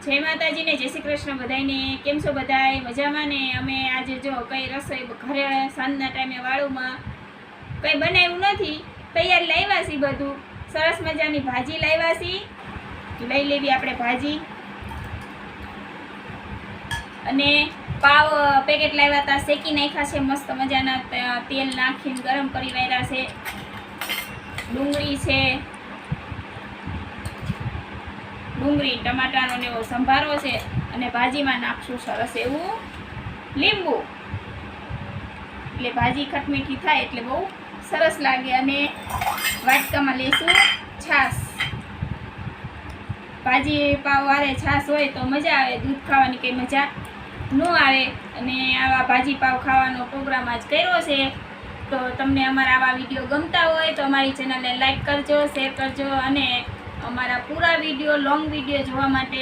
જય માતાજી ને જય શ્રી કૃષ્ણ બધાને. કેમ છો બધાય? મજામાં ને? અમે આજે જો કઈ રસોઈ ઘરે સાંજના ટાઈમે વાળુમાં કઈ બનાવ્યું નથી, તૈયાર લાવ્યા છીએ. બધું સરસ મજાની ભાજી લાવ્યા છીએ. લઈ લેવી આપણે ભાજી. અને પાવ પેકેટ લાવ્યા હતા, શેકી નાખ્યા છે મસ્ત મજાના, તેલ નાખીને ગરમ કરી વાળ્યા છે. ડુંગળી છે, ડુંગળી ટમાટાનો ને એવો સંભારો છે. અને ભાજીમાં નાખશું સરસ એવું લીંબુ, એટલે ભાજી ખટમીઠી થાય એટલે બહુ સરસ લાગે. અને વાટકામાં લઈશું છાશ. ભાજી પાવ વારે છાશ હોય તો મજા આવે, દૂધ ખાવાની કંઈ મજા ન આવે. અને આવા ભાજી પાવ ખાવાનો પ્રોગ્રામ આજ કર્યો છે. તો તમને અમારા આવા વિડીયો ગમતા હોય તો અમારી ચેનલને લાઈક કરજો, શેર કરજો. અને અમારા પૂરા વિડીયો, લોંગ વિડીયો જોવા માટે